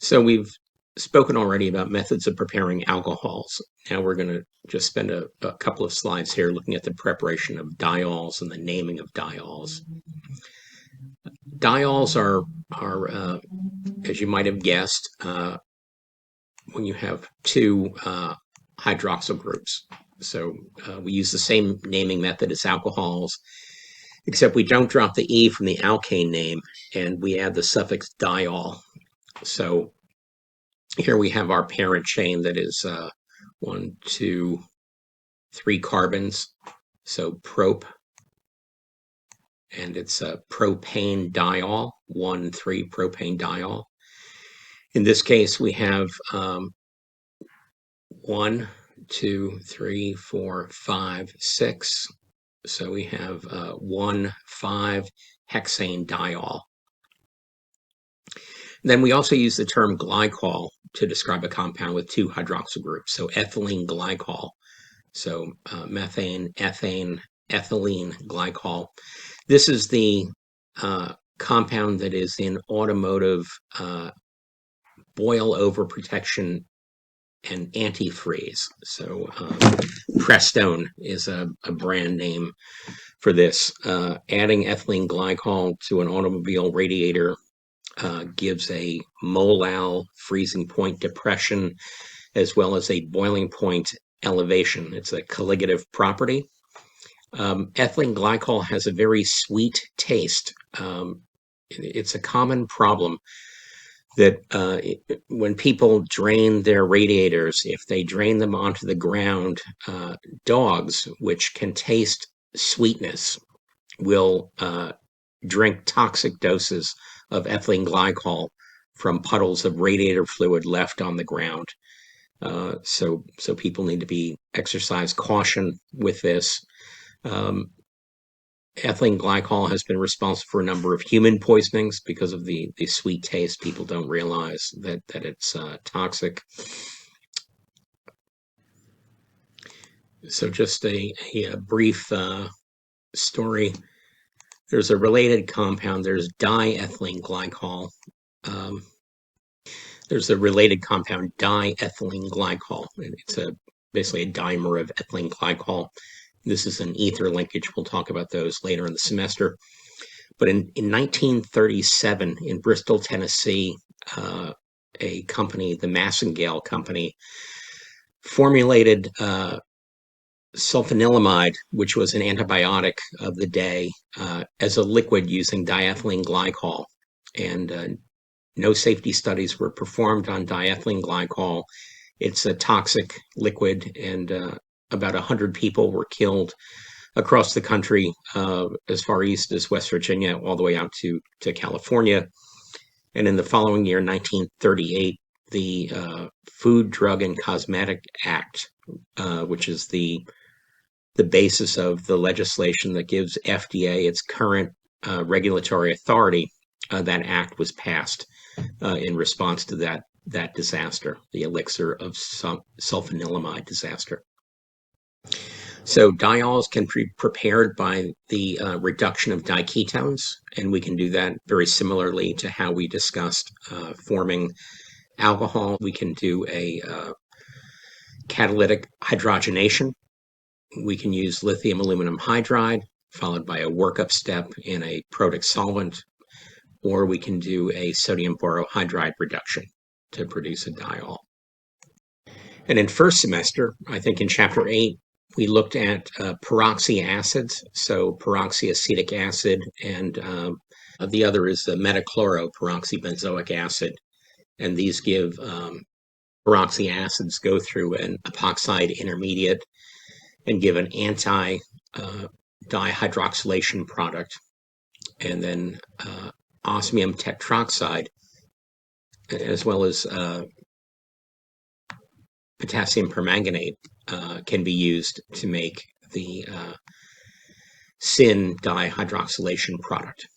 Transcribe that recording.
So we've spoken already about methods of preparing alcohols. Now we're going to just spend a couple of slides here looking at the preparation of diols and the naming of diols. Diols are as you might have guessed, when you have two hydroxyl groups. So we use the same naming method as alcohols, except we don't drop the E from the alkane name and we add the suffix diol. So here we have our parent chain that is 1, 2, 3 carbons. So prop, and it's a propane diol, 1, 3 propane diol. In this case, we have 1, 2, 3, 4, 5, 6. So we have 1, 5 hexane diol. Then we also use the term glycol to describe a compound with two hydroxyl groups. So ethylene glycol. So methane, ethane, ethylene glycol. This is the compound that is in automotive boil over protection and antifreeze. So Prestone is a brand name for this. Adding ethylene glycol to an automobile radiator gives a molal freezing point depression as well as a boiling point elevation. It's a colligative property. Ethylene glycol has a very sweet taste. It's a common problem that when people drain their radiators, if they drain them onto the ground, dogs, which can taste sweetness, will drink toxic doses of ethylene glycol from puddles of radiator fluid left on the ground. So people need to exercise caution with this. Ethylene glycol has been responsible for a number of human poisonings because of the sweet taste. People don't realize that it's toxic. So just a brief story. There's a related compound. There's diethylene glycol. There's a related compound, diethylene glycol. It's basically a dimer of ethylene glycol. This is an ether linkage. We'll talk about those later in the semester. But in 1937, in Bristol, Tennessee, a company, the Massengale Company, formulated sulfanilamide, which was an antibiotic of the day, as a liquid using diethylene glycol. And no safety studies were performed on diethylene glycol. It's a toxic liquid, and about 100 people were killed across the country, as far east as West Virginia, all the way out to California. And in the following year, 1938, the Food, Drug, and Cosmetic Act, which is the basis of the legislation that gives FDA its current regulatory authority, that act was passed in response to that disaster, the elixir of sulfanilamide disaster. So diols can be prepared by the reduction of diketones, and we can do that very similarly to how we discussed forming alcohol. We can do a catalytic hydrogenation. We can use lithium aluminum hydride followed by a workup step in a protic solvent, or we can do a sodium borohydride reduction to produce a diol. And in first semester, I think in chapter 8, we looked at peroxy acids, so peroxyacetic acid, and the other is the metachloroperoxybenzoic acid. And these give peroxy acids go through an epoxide intermediate and give an anti-dihydroxylation product. And then osmium tetroxide, as well as potassium permanganate, can be used to make the syn dihydroxylation product.